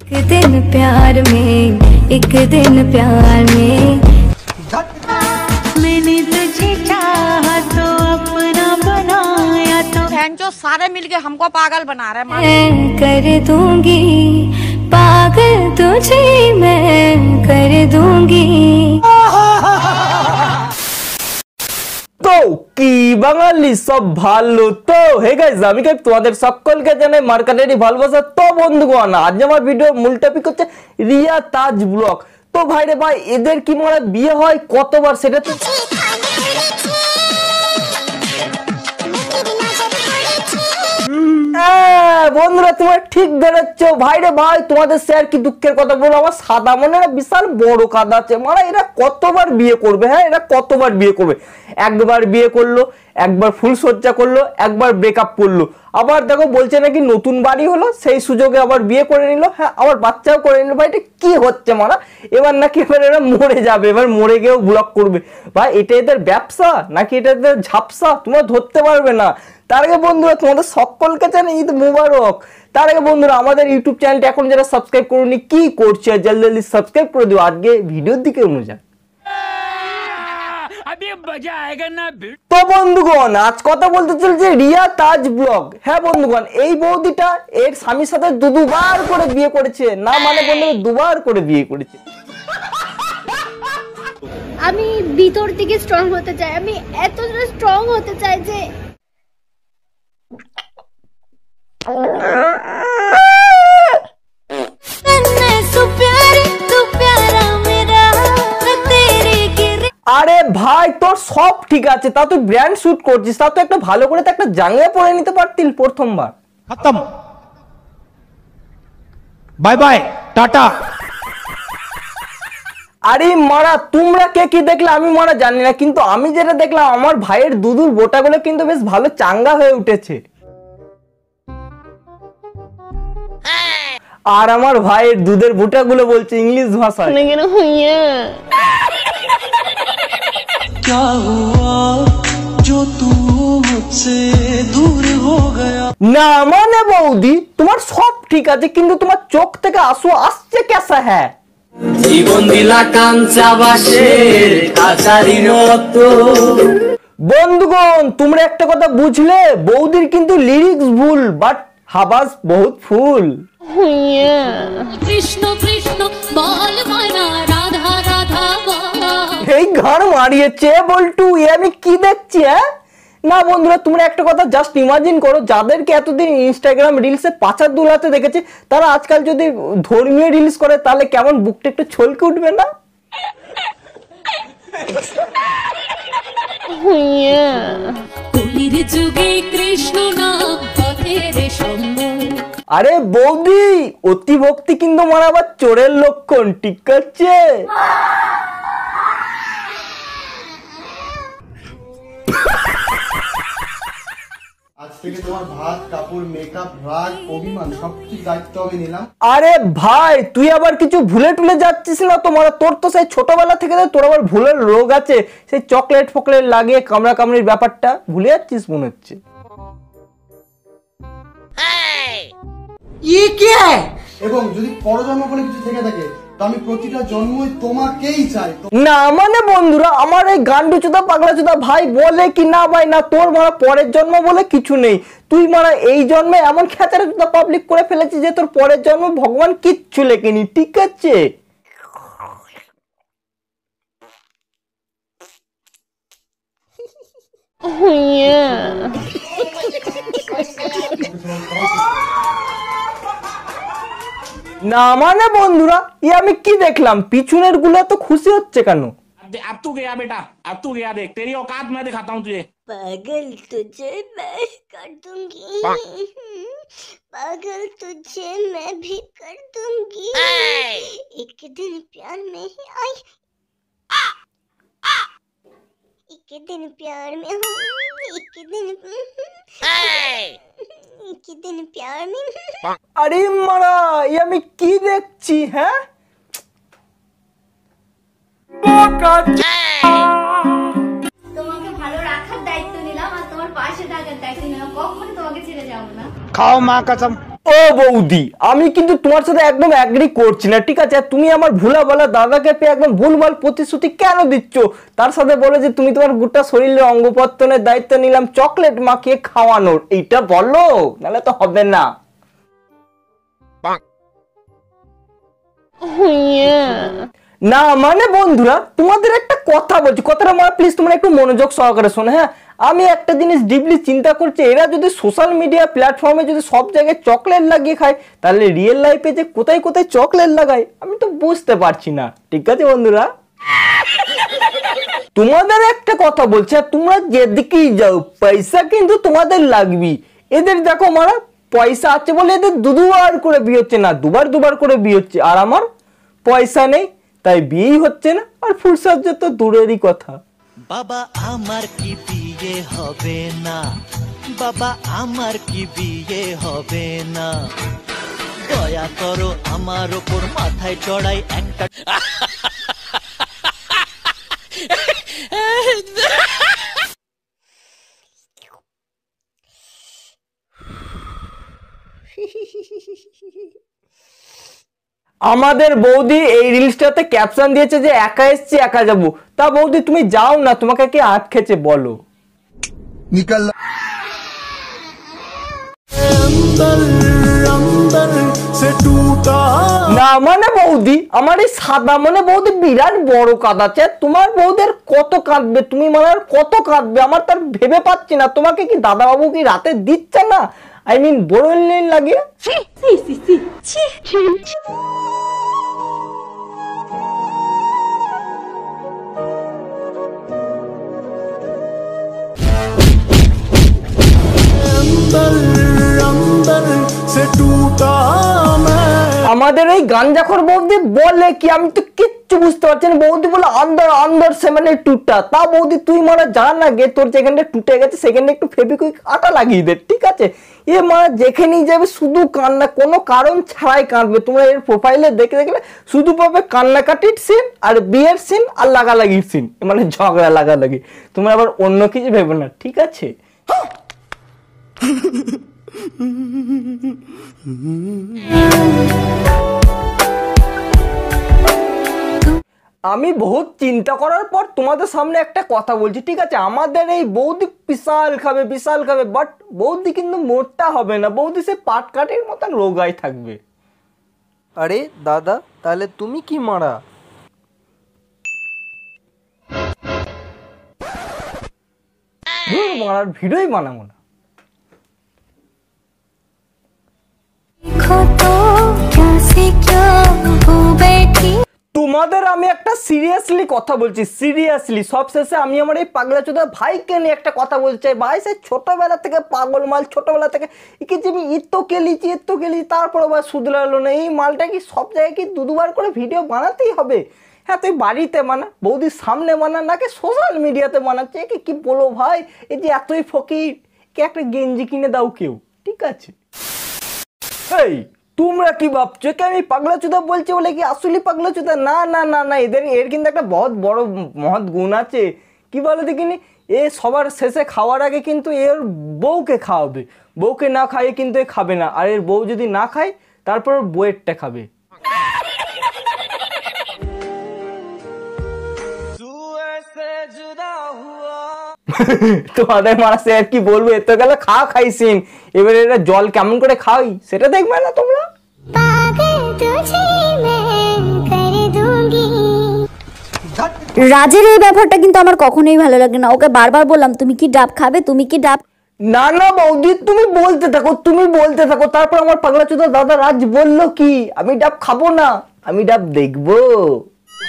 एक दिन प्यार में मैंने तुझे चाहा तो अपना बनाया तो जो सारे मिलके हमको पागल बना रहे हैं। मैं कर दूंगी पागल तुझे, मैं कर दूंगी। তো কি বাঙালি সব ভালো তো? হে গাইস, আমি তোমাদের সকলকে জানাই মার্কেটেরই ভালোবাসা। তো বন্ধুগণ, আজ আমার ভিডিওর মূল টপিক হচ্ছে রিয়া তাজ ব্লগ। তো ভাই রে ভাই, এদের কি মানে বিয়ে হয় কতবার সেটা তো বন্ধুরা তোমরা ঠিক ধরেছো। ভাই রে ভাই, তোমাদের স্যার কি দুঃখের কথা বলো, আমার সাদা মনের বিশাল বড় কাঁদা আছে। মানে এরা কতবার বিয়ে করবে? হ্যাঁ, এরা কতবার বিয়ে করবে? একবার বিয়ে করলো, একবার ফুল সজ্জা করলো, একবার ব্রেকআপ করলো, আবার দেখো বলছে নাকি নতুন বাড়ি হলো, সেই সুযোগে আবার বিয়ে করে নিল, হ্যাঁ আবার বাচ্চাও করে নিল। ভাই এটা কি হচ্ছে মারা? এবার নাকি এবার এরা মরে যাবে, এবার মরে গিয়েও ব্লগ করবে। ভাই এটা এদের ব্যবসা নাকি এটা এদের ঝাপসা? তোমরা ধরতে পারবে না। তার আগে বন্ধুরা তোমাদের সকলকে জানাই ঈদ মুবারক। তার আগে বন্ধুরা আমাদের ইউটিউব চ্যানেলটা এখন যারা সাবস্ক্রাইব করোনি কি করছে, জলদি জলদি সাবস্ক্রাইব করে দিও। আজকে ভিডিওর দিকে অনুযায়ী তো বন্ধুগণ, আজ কথা বলতে চলছে রিয়া তাজ ব্লগ। হ্যাঁ বন্ধুগণ, এই বৌদিটা এর স্বামীর সাথে দুবার করে বিয়ে করেছে। না মানে বন্ধু, দুবার করে বিয়ে করেছে। আমি ভিতর থেকে স্ট্রং হতে চাই, আমি এতটা স্ট্রং হতে চাই যে আরে ভাই তোর সব ঠিক আছে, তা তুই ব্র্যান্ড শুট করছিস, তা তো একটা ভালো করে তো একটা জাঙ্গিয়া পরে নিতে পারতিল প্রথমবার। খতম, বাই বাই, টাটা। আরে মারা, তোমরা কে কি দেখলে আমি মারা জানি না, কিন্তু আমি যেটা দেখলাম আমার ভাইয়ের দুধুর বোটাগুলো কিন্তু বেশ ভালো চাঙ্গা হয়ে উঠেছে। আর আমার ভাইয়ের দুধের বোটাগুলো বলছে ইংলিশ ভাষায়। क्या हुआ जो तू मुझसे दूर हो गया। না মানে বৌদি, তোমার সব ঠিক আছে কিন্তু তোমার চোখ থেকে আঁসু আসছে কেসা? হ্যাঁ, জীবন দিলা কাঞ্চা বাসের কাছারির মতো। বন্ধুগণ তোমরা একটা কথা বুঝলে, বৌদির কিন্তু লিরিক্স ভুল, বাট হাবাস বহুত ফুল। কৃষ্ণ কৃষ্ণ বল মানা রাধা রাধা বল। এই গান মারিয়েছে বল্টু, এ আমি কি দেখছি? হ্যাঁ না বন্ধুরা, তোমরা একটা কথা জাস্ট ইমাজিন করো, যাদেরকে এতদিন ইনস্টাগ্রাম রিলসে পাচার দুলাতে দেখেছে, তারা আজকাল যদি ধর্মীয় রিলস করে তাহলে কেমন বুকটা একটু ছলকে উঠবে না? কলির যুগে কৃষ্ণ নাম পথের সম্মুখ। আরে বৌদি, অতি ভক্তি কিন্তু মারাবার চোরের লক্ষণ, ঠিক আছে? আজ থেকে তোমার ভাত কাপড় মেকআপ রাগ অভিমান সবকিছু দায়িত্ব আমি নিলাম। আরে ভাই তুই আবার কিছু ভুলে টুলে যাচ্ছিস না তো? মারা তোর তো সেই ছোটবেলা থেকে তোর আবার ভুলের রোগ আছে, সেই চকলেট ফকলেট লাগিয়ে কামড়া কামড়ির ব্যাপারটা ভুলে যাচ্ছিস মনে হচ্ছে। এবং যদি পরজন্ম বলে কিছু থেকে থাকে তো আমি প্রতিটা জন্মই তোমাকেই চাই। না মানে বন্ধুরা, আমার এই গান্ডু চোদা পাগলা চোদা ভাই বলে কি না ভাই, না তোর মারা পরের জন্ম বলে কিছু নেই। তুই মারা এই জন্মে এমন খেচারা চোদা পাবলিক করে ফেলেছিস যে তোর পরের জন্ম ভগবান কিচ্ছু লেখেনি, ঠিক আছে? না মানে বন্ধুরা, আমি কি দেখলাম, পিছনের গুলো তো খুশি হচ্ছে কেন? अब तू गया बेटा, अब तू गया, देख तेरी औकात मैं दिखाता हूँ तुझे। पागल तुझे मैं कर दूंगी, पागल तुझे मैं भी कर दूंगी। एक दिन प्यार में ही आई, एक दिन प्यार में हूँ, एक दिन प्यार में। আরে মারা, আমি কি দেখছি? হ্যাঁ তোমাকে ভালো রাখার দায়িত্ব নিলাম আর তোমার পাশে থাকার দায়িত্ব নিলাম, কখনো তোমাকে ছেড়ে যাবো না। খাও মা কসম। ও বৌদি, আমি কিন্তু তোমার সাথে একদম এগ্রি করছি না, ঠিক আছে? তুমি আমার ভুলা বলা দাদাকে পেয়ে একদম ভুলভাল প্রতিশ্রুতি কেন দিচ্ছ? তার সাথে বলে যে তুমি তোমার গোটা শরীরের অঙ্গপত্তনের দায়িত্ব নিলাম চকলেট মাখিয়ে খাওয়ানোর, এইটা বলো, নাহলে তো হবে না। না মানে বন্ধুরা, তোমাদের একটা কথা বলছি, কথাটা মানে প্লিজ তোমরা একটু মনোযোগ সহকারে শোনো। হ্যাঁ, আমি একটা জিনিস ডিপলি চিন্তা করছি, এরা যদি সোশ্যাল মিডিয়া প্ল্যাটফর্মে যদি সব জায়গায় চকলেট লাগিয়ে খায়, তাহলে রিয়েল লাইফে যে কোথায় কোথায় চকলেট লাগায় আমি তো বুঝতে পারছি না, ঠিক আছে বন্ধুরা? তোমাদের একটা কথা বলছি, তোমরা যেদিকেই যাও পয়সা কিন্তু তোমাদের লাগবে। এদের দেখো মারা পয়সা আছে বলে এদের দুবার করে বিয়ে হচ্ছে, না দুবার করে বিয়ে হচ্ছে, আর আমার পয়সা নেই তাই বিয়েই হচ্ছে না, আর ফুলসজ্জা তো দূরেরই কথা। বাবা আমার কি বিয়ে হবে না, বাবা আমার কি বিয়ে হবে না, দয়া করো আমার ওপর মাথায় চড়াই একটা। আমাদের বৌদি এই রিলসটাতে ক্যাপশন দিয়েছে যে একা এসছি একা যাবো। তা বৌদি তুমি যাও না, তোমাকে কে আটকেছে বলো? निकल না মানে বৌদি, আমার এই সাদা মানে বৌদি বিরাট বড় কাঁদ আছে। তোমার বৌদের কত কাঁদবে, তুমি মানে কত কাঁদবে, আমার তার ভেবে পাচ্ছি না। তোমাকে কি দাদা বাবু কি রাতে দিচ্ছে না? আই মিন বোরলিন লাগে। আমাদের এই গাঞ্জাখোর বৌদি বলে কি, আমি তো কিচ্ছু বুঝতে পারছি না। বৌদি বলে আন্দার আন্দার সে মানে টুটা। তা বৌদি তুই মারা জান না গে, তোর যেখানটা টুটে গেছে সেখানে একটু ফেভিকুইক আটা লাগিয়ে দে, ঠিক আছে? এ মারা যেখানেই যাবে শুধু কান্না, কোনো কারণ ছাড়াই কাঁদবে। তোমরা এর প্রোফাইলে দেখে দেখলে শুধু পাবে কান্নাকাটির সিন আর বিয়ের সিন আর লাগালাগির সিন, মানে ঝগড়া লাগালাগি। তোমরা আবার অন্য কিছু ভেবে না, ঠিক আছে? আমি বহুত চিন্তা করার পর তোমাদের সামনে একটা কথা বলছি, ঠিক আছে? আমাদের এই বৌদি বিশাল খাবে, বাট বৌদি কিন্তু মোটা হবে না, বৌদি সে পাটকাঠির মতন রোগাই থাকবে। আরে দাদা, তাহলে তুমি কি মারা? মারার ভিডিওই বানাবো না। তোমাদের আমি একটা সিরিয়াসলি কথা বলছি, সিরিয়াসলি। সবশেষে আমি আমার এই পাগলা চোদা ভাইকে নিয়ে একটা কথা বলতে চাই। ভাই সে ছোটবেলা থেকে পাগল মাল, ছোটবেলা থেকে কি যে আমি ইত্তো কেলিছি তারপর আবার শুধরালো না। এই মালটা কি সব জায়গায় কি দুবার করে ভিডিও বানাতেই হবে? হ্যাঁ, তুই বাড়িতে বানা, বৌদির সামনে বানা, নাকি সোশ্যাল মিডিয়াতে বানাচ্ছে? কি বলো ভাই, এই যে এতই ফকির, কে একটা গেঞ্জি কিনে দাও কেউ, ঠিক আছে? এই তোমরা কি ভাবছো কি আমি পাগলা চোদা বলছি বলে কি আসলে পাগলা চোদা? না না না না, এর কিন্তু একটা বহুত বড় মহৎ গুণ আছে। কি বলো দেখিনি, এ সবার শেষে খাওয়ার আগে কিন্তু এর বউকে খাওয়াবে, বউকে না খাইয়ে কিন্তু এ খাবে না। আর এর বউ যদি না খায় তারপর বউয়েরটা খাবে। তোমাদের মারা সে আর কি বলবো, এত গেলে খাইছিন, এবারে এরা জল কেমন করে খাই সেটা দেখবে না তোমরা? রাজের এই ব্যাপারটা কিন্তু আমার কখনোই ভালো লাগে না। ওকে বারবার বললাম তুমি কি ডাব খাবে, তুমি কি ডাব। না না বৌদি, তুমি বলতে থাকো, তারপর আমার পাগলা চোদা দাদা রাজ বললো কি আমি ডাব খাবো না, আমি ডাব দেখবো।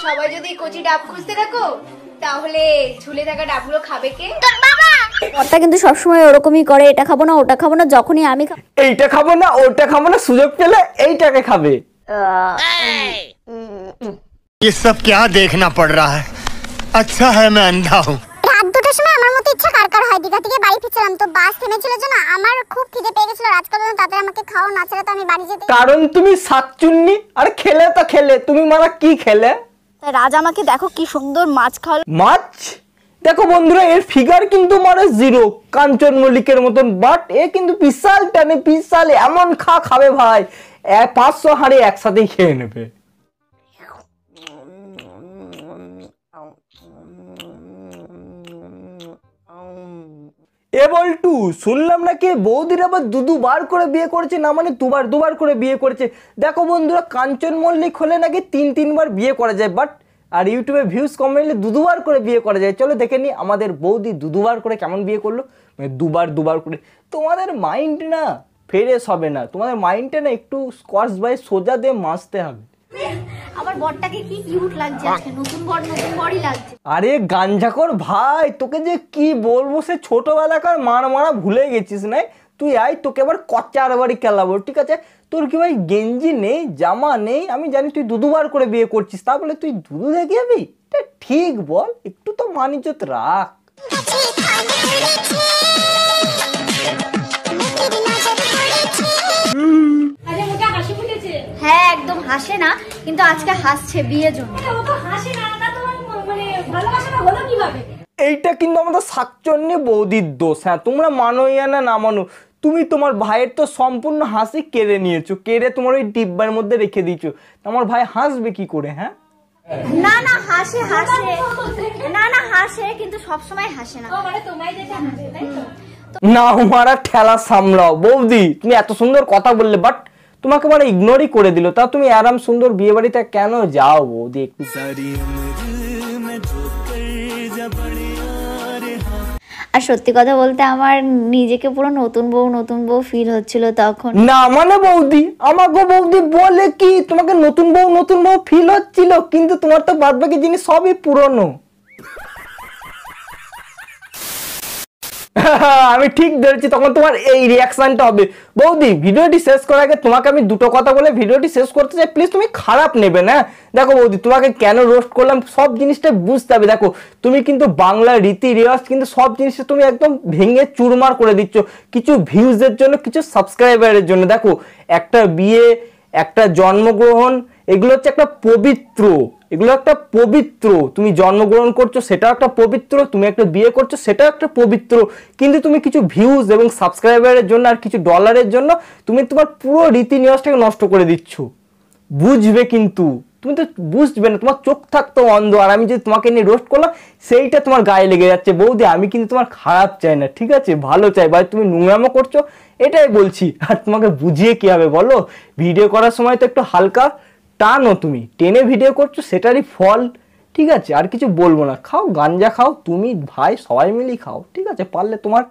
সবাই যদি কচি ডাব খুঁজতে থাকো তাহলে ঝুলে থাকা ডাবগুলো খাবে কে? তোর বাবা। ওটা কিন্তু সবসময় ওরকমই করে, এটা খাবো না ওটা খাবো না, যখনই আমি এইটা খাবো না ওটা খাবো না, সুযোগ পেলে এইটাকে খাবে। ये सब क्या देखना पड़ रहा है? अच्छा है मैं अंधा हूँ। রাত 2টার সময় আমার মতো ইচ্ছা কার হয়, দীঘা থেকে বাড়ি ফিরছিলাম, তো বাস থেমেছিল জন্য আমার খুব খিদে পেয়ে গেছিল। রাজকাল তাড়াতাড়ি আমাকে খাও, না ছাড়া তো আমি বাড়ি যেতে। কারণ তুমি সাতচুন্নি, আর খেলে তো খেলে, তুমি মারা কি খেলে? রাজ আমাকে দেখো কি সুন্দর মাছ খাওয়ালো। মাছ দেখো বন্ধুরা এর ফিগার কিন্তু মানে 0 কাঞ্চন মল্লিকের মতন, বাট এ কিন্তু বিশাল টানে, বিশাল এমন খাবে ভাই 500 হাঁড়ি একসাথেই খেয়ে নেবে। বল্টু শুনলাম নাকি বৌদির আবার দুবার করে বিয়ে করেছে, না মানে দুবার করে বিয়ে করেছে। দেখো বন্ধুরা কাঞ্চন মল্লিক হলে নাকি 3বার বিয়ে করা যায়, বাট আর ইউটিউবে ভিউজ কম এলে দুবার করে বিয়ে করা যায়। চলো দেখে নি আমাদের বৌদি দুবার করে কেমন বিয়ে করলো, মানে দুবার করে। তোমাদের মাইন্ড না ফ্রেশ হবে না, তোমাদের মাইন্ডটা না একটু স্কচ বাই সোজা দিয়ে মাজতে হবে। আমার বরটাকে কি কিউট লাগছে আজকে, নতুন বরই লাগছে। আরে গাঞ্জাকর ভাই, তোকে যে কি বলবো, সে ছোটবেলাকার মারা ভুলে গেছিস না? তুই আয়, তোকে আবার কচার বাড়ি খেলাবো, ঠিক আছে? তোর কি ভাই গেঞ্জি নেই, জামা নেই? আমি জানি তুই দুবার করে বিয়ে করছিস, তা বলে তুই দুধু দেখে যাবি? এটা ঠিক বল? একটু তো মান ইজ্জত রাখ। হ্যাঁ একদম হাসে না, কিন্তু আজকে হাসছে বিয়ের জন্য। এইটা কিন্তু আমাদের শাকচন্নি বৌদির দোষ। হ্যাঁ তোমরা মানো ইয়া না মানো, তুমি তোমার ভাইয়ের তো সম্পূর্ণ হাসি কেড়ে নিয়েছো, কেড়ে তোমার ওই ডিব্বার মধ্যে রেখে দিয়েছো। আমার ভাই হাসবে কি করে? হ্যাঁ না হাসে না হাসে, কিন্তু সবসময় হাসে না। না মারা ঠেলা সামলাও বৌদি, তুমি এত সুন্দর কথা বললে, বাট তোমাকে মানে ইগনোরই করে দিল। তা তুমি আরাম সুন্দর বিয়ে বাড়িতে কেন যাও বৌদি? একটু আর সত্যি কথা বলতে আমার নিজেকে পুরো নতুন বউ ফিল হচ্ছিল তখন। না মানে বৌদি, আমাকে বৌদি বলে কি তোমাকে নতুন বউ ফিল হচ্ছিল, কিন্তু তোমার তো বাদবাকি জিনিস সবই পুরনো। আমি ঠিক ধরেছি, তখন তোমার এই রিয়াকশনটা হবে। বৌদি ভিডিওটি শেষ করার আগে তোমাকে আমি দুটো কথা বলে ভিডিওটি শেষ করতে চাই, প্লিজ তুমি খারাপ নেবে না। দেখো বৌদি তোমাকে কেন রোস্ট করলাম সব জিনিসটা বুঝতে হবে। দেখো তুমি কিন্তু বাংলার রীতি রেওয়াজ কিন্তু সব জিনিসটা তুমি একদম ভেঙে চুরমার করে দিচ্ছ, কিছু ভিউজের জন্য, কিছু সাবস্ক্রাইবারের জন্য। দেখো একটা বিয়ে, একটা জন্মগ্রহণ, এগুলো হচ্ছে একটা পবিত্র, এগুলো একটা পবিত্র। তুমি জন্মগ্রহণ করছো সেটাও একটা পবিত্র, তুমি একটা বিয়ে করছো সেটাও একটা পবিত্র। কিন্তু তুমি কিছু ভিউজ এবং সাবস্ক্রাইবারের জন্য আর কিছু ডলারের জন্য তুমি তোমার পুরো রীতি নিয়মটাকে নষ্ট করে দিচ্ছ। বুঝবে কিন্তু তুমি তো বুঝবে না, তোমার চোখ থাকতো অন্ধ। আর আমি যদি তোমাকে নিয়ে রোস্ট করলাম সেইটা তোমার গায়ে লেগে যাচ্ছে। বৌদি আমি কিন্তু তোমার খারাপ চাই না, ঠিক আছে? ভালো চাই। ভাই তুমি নোংরামো করছো এটাই বলছি। আর তোমাকে বুঝিয়ে কি হবে বলো? ভিডিও করার সময় তো একটু হালকা টানো, তুমি টেনে ভিডিও করছো সেটারই ফল, ঠিক আছে? আর কিছু বলবো না। খাও গাঞ্জা খাও, তুমি ভাই সবাই মিলেই খাও, ঠিক আছে? পারলে তোমার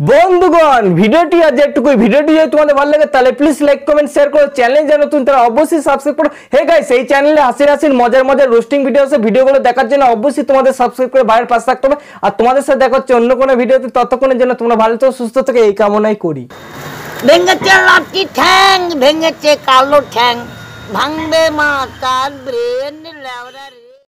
বন্ধুগণ ভিডিওটি আজ একটুকুই। ভিডিওটি যদি তোমাদের ভালো লাগে তাহলে প্লিজ লাইক কমেন্ট শেয়ার করো। চ্যানেল যারা নতুন তারা অবশ্যই সাবস্ক্রাইব করো। হে গাইস এই চ্যানেলে হাসির মজার রোস্টিং ভিডিও আছে, ভিডিওগুলো দেখার জন্য অবশ্যই তোমাদের সাবস্ক্রাইব করে ভাইয়ের পাশে থাকতে হবে। আর তোমাদের সাথে দেখা হচ্ছে অন্য কোনো ভিডিওতে, ততক্ষণের জন্য তোমরা ভালো থাকো, সুস্থ থাকো, এই কামনাই করি। ভেঙেছে লাঠি ঠ্যাং, ভেঙেছে কালো ঠ্যাং, ভাঙবে মা তার ব্রেন লেওরা রে।